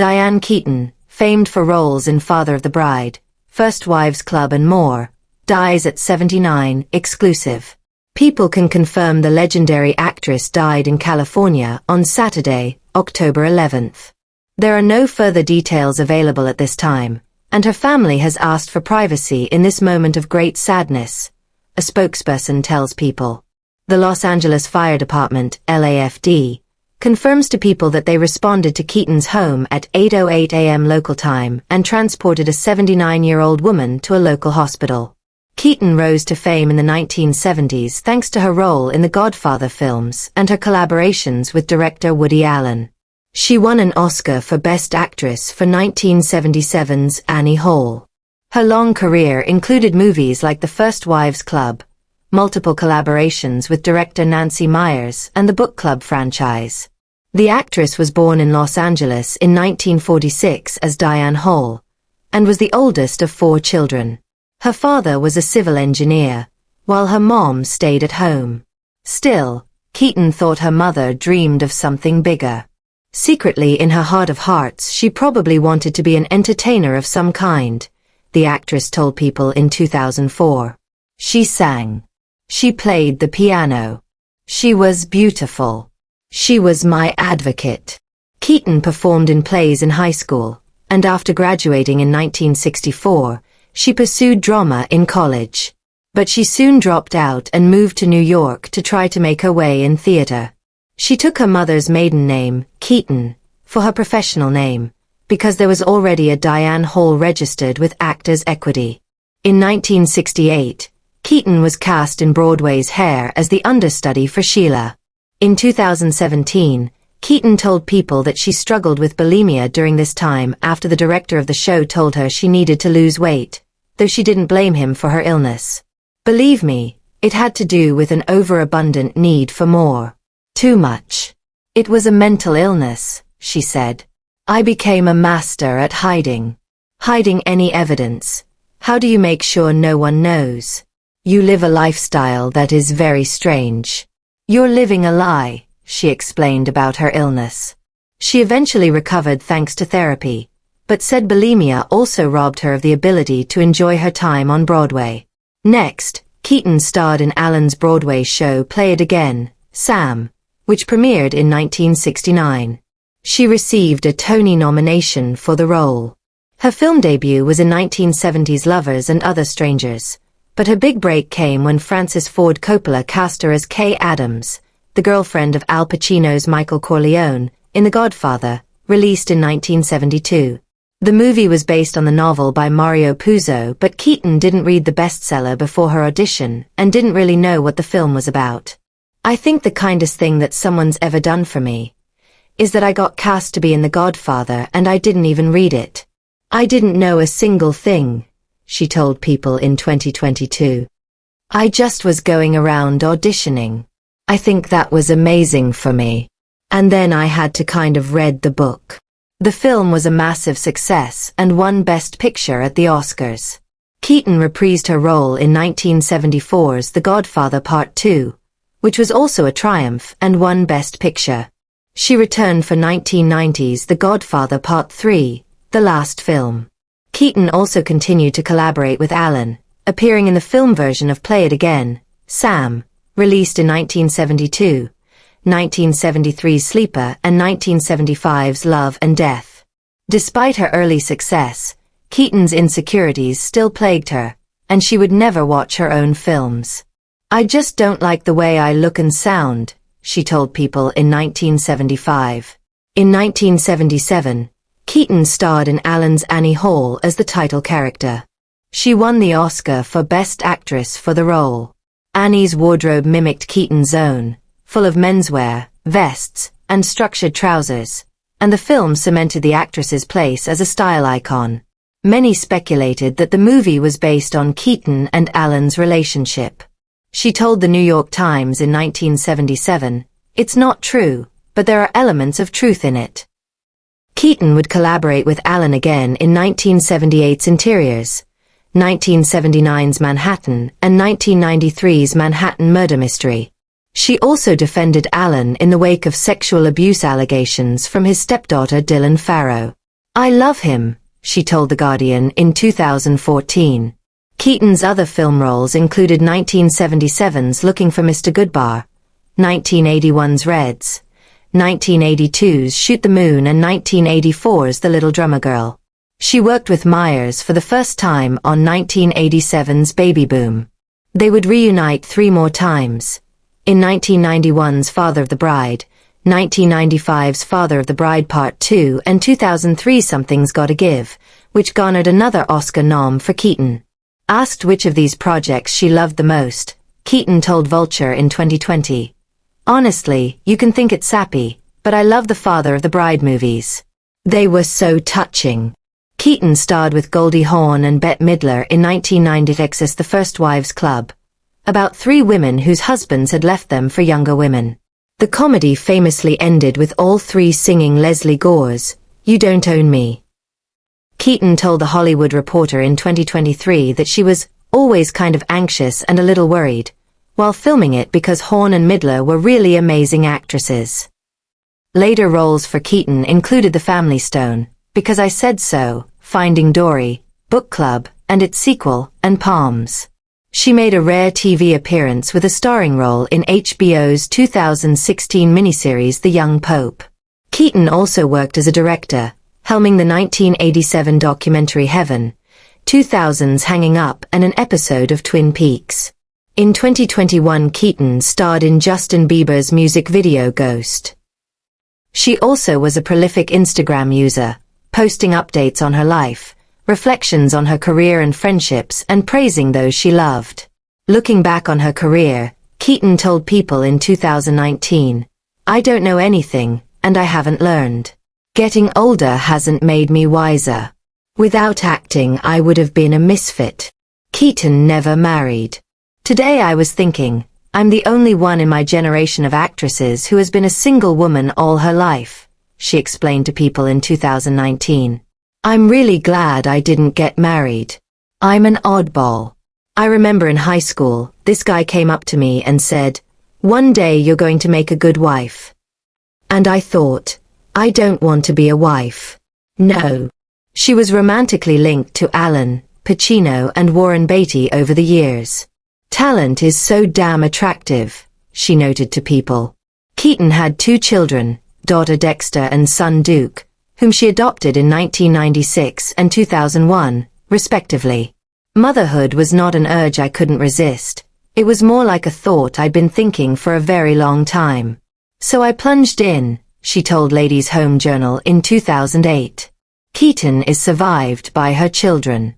Diane Keaton, famed for roles in Father of the Bride, First Wives Club and more, dies at 79, exclusive. People can confirm the legendary actress died in California on Saturday, October 11th. There are no further details available at this time, and her family has asked for privacy in this moment of great sadness, a spokesperson tells People. The Los Angeles Fire Department, LAFD, confirms to People that they responded to Keaton's home at 8:08 a.m. local time and transported a 79-year-old woman to a local hospital. Keaton rose to fame in the 1970s thanks to her role in the Godfather films and her collaborations with director Woody Allen. She won an Oscar for Best Actress for 1977's Annie Hall. Her long career included movies like The First Wives Club, multiple collaborations with director Nancy Meyers, and the Book Club franchise. The actress was born in Los Angeles in 1946 as Diane Hall, and was the oldest of 4 children. Her father was a civil engineer, while her mom stayed at home. Still, Keaton thought her mother dreamed of something bigger. Secretly in her heart of hearts, she probably wanted to be an entertainer of some kind, the actress told People in 2004. She sang. She played the piano. She was beautiful. She was my advocate. Keaton performed in plays in high school, and after graduating in 1964, she pursued drama in college. But she soon dropped out and moved to New York to try to make her way in theater. She took her mother's maiden name, Keaton, for her professional name, because there was already a Diane Hall registered with Actors Equity. In 1968, Keaton was cast in Broadway's Hair as the understudy for Sheila. In 2017, Keaton told People that she struggled with bulimia during this time after the director of the show told her she needed to lose weight, though she didn't blame him for her illness. Believe me, it had to do with an overabundant need for more. Too much. It was a mental illness, she said. I became a master at hiding. Hiding any evidence. How do you make sure no one knows? You live a lifestyle that is very strange. You're living a lie, she explained about her illness. She eventually recovered thanks to therapy, but said bulimia also robbed her of the ability to enjoy her time on Broadway. Next, Keaton starred in Allen's Broadway show Play It Again, Sam, which premiered in 1969. She received a Tony nomination for the role. Her film debut was in 1970's Lovers and Other Strangers, but her big break came when Francis Ford Coppola cast her as Kay Adams, the girlfriend of Al Pacino's Michael Corleone, in The Godfather, released in 1972. The movie was based on the novel by Mario Puzo, but Keaton didn't read the bestseller before her audition and didn't really know what the film was about. I think the kindest thing that someone's ever done for me is that I got cast to be in The Godfather and I didn't even read it. I didn't know a single thing, she told People in 2022. I just was going around auditioning. I think that was amazing for me. And then I had to kind of read the book. The film was a massive success and won Best Picture at the Oscars. Keaton reprised her role in 1974's The Godfather Part 2, which was also a triumph and won Best Picture. She returned for 1990's The Godfather Part 3, the last film. Keaton also continued to collaborate with Allen, appearing in the film version of Play It Again, Sam, released in 1972, 1973's Sleeper and 1975's Love and Death. Despite her early success, Keaton's insecurities still plagued her, and she would never watch her own films. I just don't like the way I look and sound, she told People in 1975. In 1977, Keaton starred in Allen's Annie Hall as the title character. She won the Oscar for Best Actress for the role. Annie's wardrobe mimicked Keaton's own, full of menswear, vests, and structured trousers, and the film cemented the actress's place as a style icon. Many speculated that the movie was based on Keaton and Allen's relationship. She told the New York Times in 1977, "It's not true, but there are elements of truth in it." Keaton would collaborate with Allen again in 1978's Interiors, 1979's Manhattan, and 1993's Manhattan Murder Mystery. She also defended Allen in the wake of sexual abuse allegations from his stepdaughter Dylan Farrow. "I love him," she told The Guardian in 2014. Keaton's other film roles included 1977's Looking for Mr. Goodbar, 1981's Reds, 1982's Shoot the Moon and 1984's The Little Drummer Girl. She worked with Myers for the first time on 1987's Baby Boom. They would reunite 3 more times. In 1991's Father of the Bride, 1995's Father of the Bride Part 2 and 2003's Something's Gotta Give, which garnered another Oscar nom for Keaton. Asked which of these projects she loved the most, Keaton told Vulture in 2020, "Honestly, you can think it's sappy, but I love the Father of the Bride movies. They were so touching." Keaton starred with Goldie Hawn and Bette Midler in 1996's The First Wives Club, about 3 women whose husbands had left them for younger women. The comedy famously ended with all 3 singing Leslie Gore's "You Don't Own Me." Keaton told The Hollywood Reporter in 2023 that she was always kind of anxious and a little worried while filming it because Hawn and Midler were really amazing actresses. Later roles for Keaton included The Family Stone, Because I Said So, Finding Dory, Book Club, and its sequel, and Palms. She made a rare TV appearance with a starring role in HBO's 2016 miniseries The Young Pope. Keaton also worked as a director, helming the 1987 documentary Heaven, 2000's Hanging Up and an episode of Twin Peaks. In 2021, Keaton starred in Justin Bieber's music video Ghost. She also was a prolific Instagram user, posting updates on her life, reflections on her career and friendships, and praising those she loved. Looking back on her career, Keaton told People in 2019, "I don't know anything, and I haven't learned. Getting older hasn't made me wiser. Without acting, I would have been a misfit." Keaton never married. "Today I was thinking, I'm the only one in my generation of actresses who has been a single woman all her life," she explained to People in 2019. "I'm really glad I didn't get married. I'm an oddball. I remember in high school, this guy came up to me and said, 'One day you're going to make a good wife.' And I thought, I don't want to be a wife. No." She was romantically linked to Alan Pacino and Warren Beatty over the years. "Talent is so damn attractive," she noted to People. Keaton had 2 children, daughter Dexter and son Duke, whom she adopted in 1996 and 2001, respectively. "Motherhood was not an urge I couldn't resist. It was more like a thought I'd been thinking for a very long time. So I plunged in," she told Ladies' Home Journal in 2008. Keaton is survived by her children.